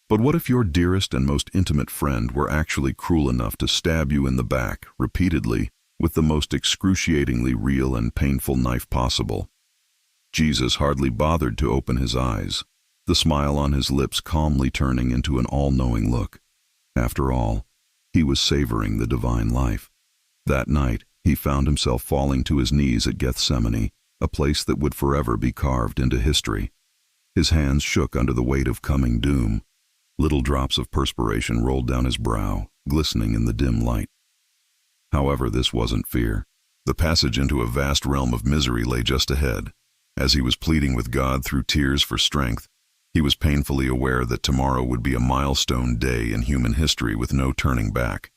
But what if your dearest and most intimate friend were actually cruel enough to stab you in the back, repeatedly, with the most excruciatingly real and painful knife possible? Jesus hardly bothered to open his eyes, the smile on his lips calmly turning into an all-knowing look. After all, he was savoring the divine life. That night, he found himself falling to his knees at Gethsemane, a place that would forever be carved into history. His hands shook under the weight of coming doom. Little drops of perspiration rolled down his brow, glistening in the dim light. However, this wasn't fear. The passage into a vast realm of misery lay just ahead. As he was pleading with God through tears for strength, he was painfully aware that tomorrow would be a milestone day in human history with no turning back.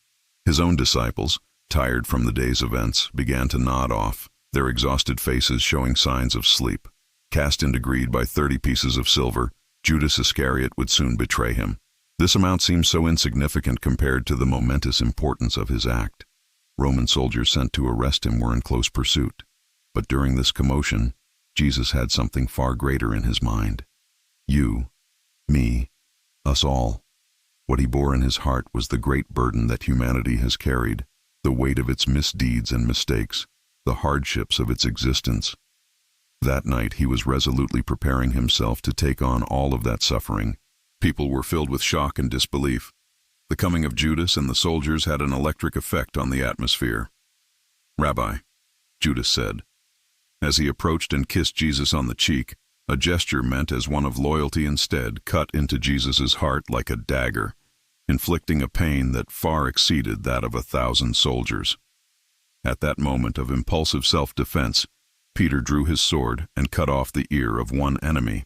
His own disciples, tired from the day's events, began to nod off, their exhausted faces showing signs of sleep. Cast into greed by 30 pieces of silver, Judas Iscariot would soon betray him. This amount seemed so insignificant compared to the momentous importance of his act. Roman soldiers sent to arrest him were in close pursuit. But during this commotion, Jesus had something far greater in his mind. You, me, us all. What he bore in his heart was the great burden that humanity has carried, the weight of its misdeeds and mistakes, the hardships of its existence. That night he was resolutely preparing himself to take on all of that suffering. People were filled with shock and disbelief. The coming of Judas and the soldiers had an electric effect on the atmosphere. "Rabbi," Judas said. As he approached and kissed Jesus on the cheek, a gesture meant as one of loyalty instead cut into Jesus's heart like a dagger, inflicting a pain that far exceeded that of 1,000 soldiers. At that moment of impulsive self-defense, Peter drew his sword and cut off the ear of one enemy.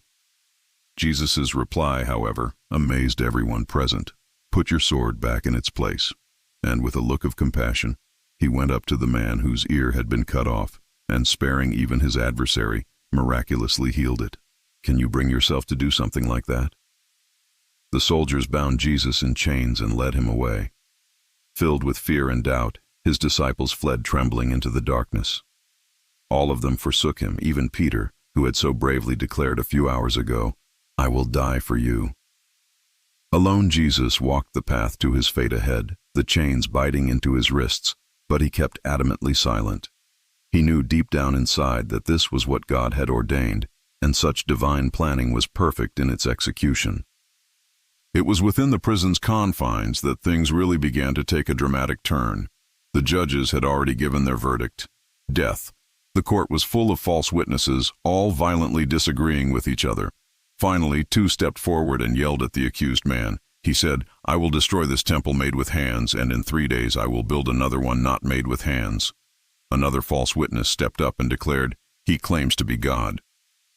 Jesus's reply, however, amazed everyone present. "Put your sword back in its place." And with a look of compassion, he went up to the man whose ear had been cut off, and sparing even his adversary, miraculously healed it. Can you bring yourself to do something like that? The soldiers bound Jesus in chains and led him away. Filled with fear and doubt, his disciples fled trembling into the darkness. All of them forsook him, even Peter, who had so bravely declared a few hours ago, "I will die for you." Alone Jesus walked the path to his fate ahead, the chains biting into his wrists, but he kept adamantly silent. He knew deep down inside that this was what God had ordained, and such divine planning was perfect in its execution. It was within the prison's confines that things really began to take a dramatic turn. The judges had already given their verdict: death. The court was full of false witnesses, all violently disagreeing with each other. Finally, two stepped forward and yelled at the accused man. He said, "I will destroy this temple made with hands, and in 3 days I will build another one not made with hands." Another false witness stepped up and declared, "He claims to be God."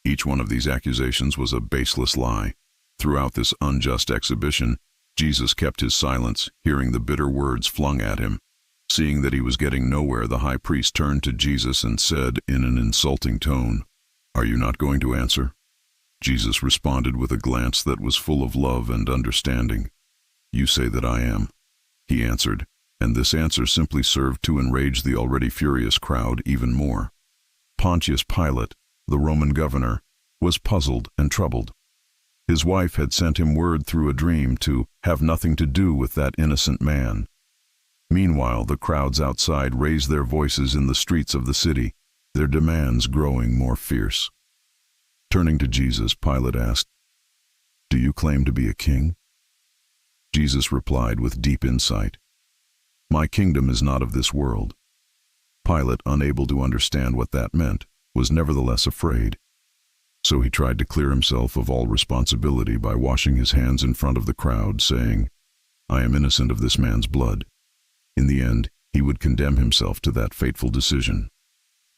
Each one of these accusations was a baseless lie. Throughout this unjust exhibition, Jesus kept his silence, hearing the bitter words flung at him. Seeing that he was getting nowhere, the high priest turned to Jesus and said in an insulting tone, "Are you not going to answer?" Jesus responded with a glance that was full of love and understanding. "You say that I am," he answered, and this answer simply served to enrage the already furious crowd even more. Pontius Pilate, the Roman governor, was puzzled and troubled. His wife had sent him word through a dream to have nothing to do with that innocent man. Meanwhile, the crowds outside raised their voices in the streets of the city, their demands growing more fierce. Turning to Jesus, Pilate asked, "Do you claim to be a king?" Jesus replied with deep insight, "My kingdom is not of this world." Pilate, unable to understand what that meant, was nevertheless afraid. So he tried to clear himself of all responsibility by washing his hands in front of the crowd, saying, "I am innocent of this man's blood." In the end, he would condemn himself to that fateful decision.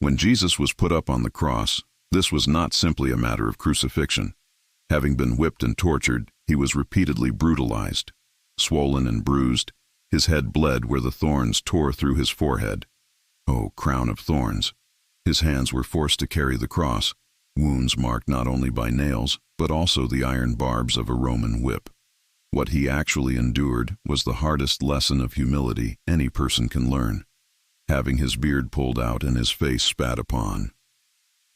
When Jesus was put up on the cross, this was not simply a matter of crucifixion. Having been whipped and tortured, he was repeatedly brutalized. Swollen and bruised, his head bled where the thorns tore through his forehead. Oh, crown of thorns! His hands were forced to carry the cross, wounds marked not only by nails, but also the iron barbs of a Roman whip. What he actually endured was the hardest lesson of humility any person can learn, having his beard pulled out and his face spat upon.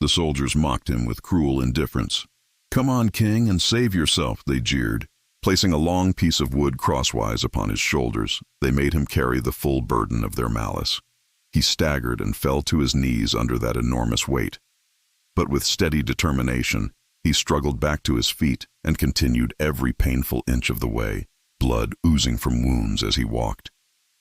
The soldiers mocked him with cruel indifference. "Come on, king, and save yourself," they jeered. Placing a long piece of wood crosswise upon his shoulders, they made him carry the full burden of their malice. He staggered and fell to his knees under that enormous weight. But with steady determination, he struggled back to his feet and continued every painful inch of the way, blood oozing from wounds as he walked.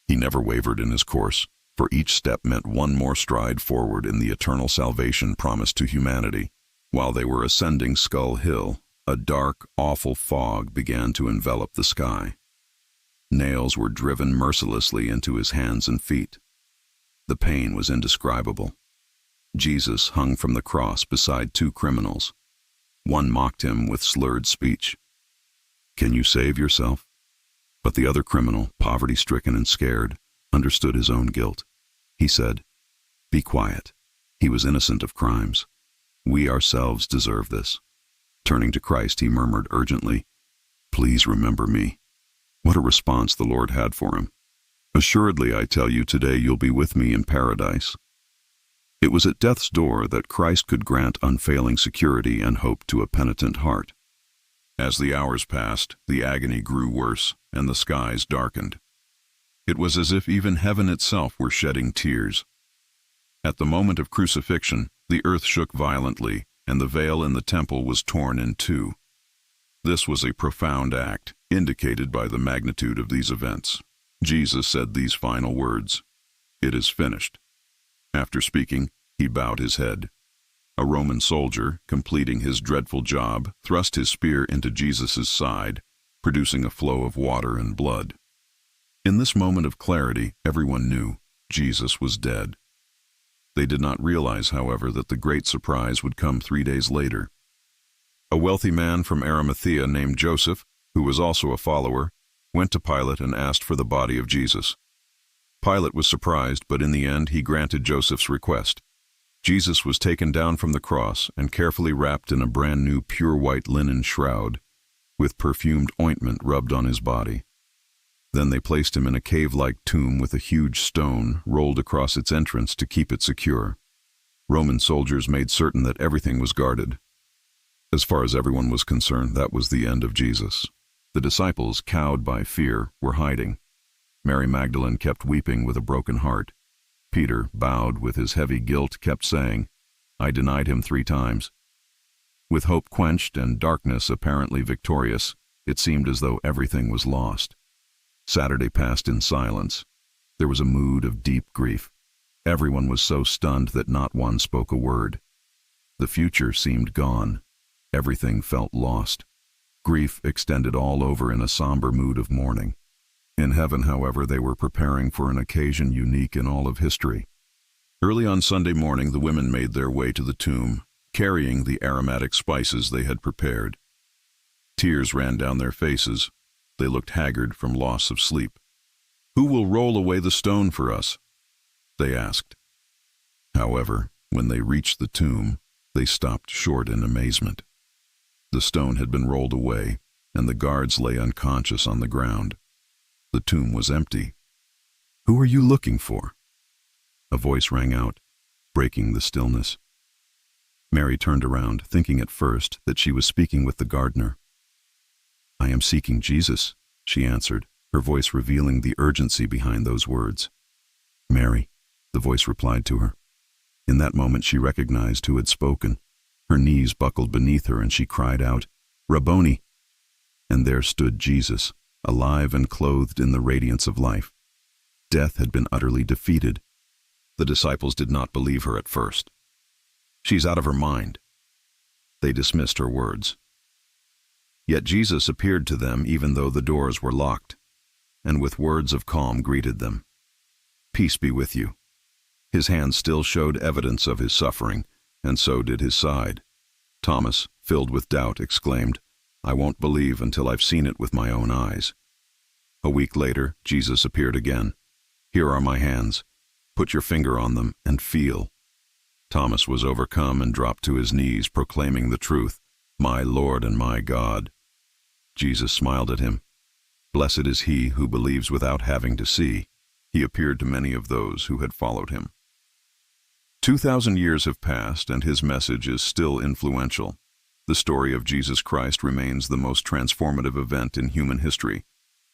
He never wavered in his course, for each step meant one more stride forward in the eternal salvation promised to humanity. While they were ascending Skull Hill, a dark, awful fog began to envelop the sky. Nails were driven mercilessly into his hands and feet. The pain was indescribable. Jesus hung from the cross beside two criminals. One mocked him with slurred speech. "Can you save yourself?" But the other criminal, poverty-stricken and scared, understood his own guilt. He said, "Be quiet. He was innocent of crimes. We ourselves deserve this." Turning to Christ, he murmured urgently, "Please remember me." What a response the Lord had for him. "Assuredly, I tell you, today you'll be with me in paradise." It was at death's door that Christ could grant unfailing security and hope to a penitent heart. As the hours passed, the agony grew worse, and the skies darkened. It was as if even heaven itself were shedding tears. At the moment of crucifixion, the earth shook violently, and the veil in the temple was torn in two. This was a profound act, indicated by the magnitude of these events. Jesus said these final words, "It is finished." After speaking, he bowed his head. A Roman soldier, completing his dreadful job, thrust his spear into Jesus' side, producing a flow of water and blood. In this moment of clarity, everyone knew Jesus was dead. They did not realize, however, that the great surprise would come 3 days later. A wealthy man from Arimathea named Joseph, who was also a follower, went to Pilate and asked for the body of Jesus. Pilate was surprised, but in the end he granted Joseph's request. Jesus was taken down from the cross and carefully wrapped in a brand new pure white linen shroud, with perfumed ointment rubbed on his body. Then they placed him in a cave-like tomb with a huge stone rolled across its entrance to keep it secure. Roman soldiers made certain that everything was guarded. As far as everyone was concerned, that was the end of Jesus. The disciples, cowed by fear, were hiding. Mary Magdalene kept weeping with a broken heart. Peter, bowed with his heavy guilt, kept saying, "I denied him 3 times." With hope quenched and darkness apparently victorious, it seemed as though everything was lost. Saturday passed in silence. There was a mood of deep grief. Everyone was so stunned that not one spoke a word. The future seemed gone. Everything felt lost. Grief extended all over in a somber mood of mourning. In heaven, however, they were preparing for an occasion unique in all of history. Early on Sunday morning, the women made their way to the tomb, carrying the aromatic spices they had prepared. Tears ran down their faces. They looked haggard from loss of sleep. "Who will roll away the stone for us?" they asked. However, when they reached the tomb, they stopped short in amazement. The stone had been rolled away, and the guards lay unconscious on the ground. The tomb was empty. "Who are you looking for?" A voice rang out, breaking the stillness. Mary turned around, thinking at first that she was speaking with the gardener. "I am seeking Jesus," she answered, her voice revealing the urgency behind those words. "Mary," the voice replied to her. In that moment she recognized who had spoken. Her knees buckled beneath her and she cried out, "Rabboni!" And there stood Jesus, alive and clothed in the radiance of life. Death had been utterly defeated. The disciples did not believe her at first. "She's out of her mind." They dismissed her words. Yet Jesus appeared to them even though the doors were locked, and with words of calm greeted them. "Peace be with you." His hands still showed evidence of his suffering, and so did his side. Thomas, filled with doubt, exclaimed, "I won't believe until I've seen it with my own eyes." A week later, Jesus appeared again. "Here are my hands. Put your finger on them and feel." Thomas was overcome and dropped to his knees, proclaiming the truth, "My Lord and my God." Jesus smiled at him. "Blessed is he who believes without having to see." He appeared to many of those who had followed him. 2,000 years have passed, and his message is still influential. the story of Jesus Christ remains the most transformative event in human history,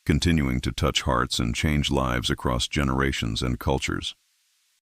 continuing to touch hearts and change lives across generations and cultures.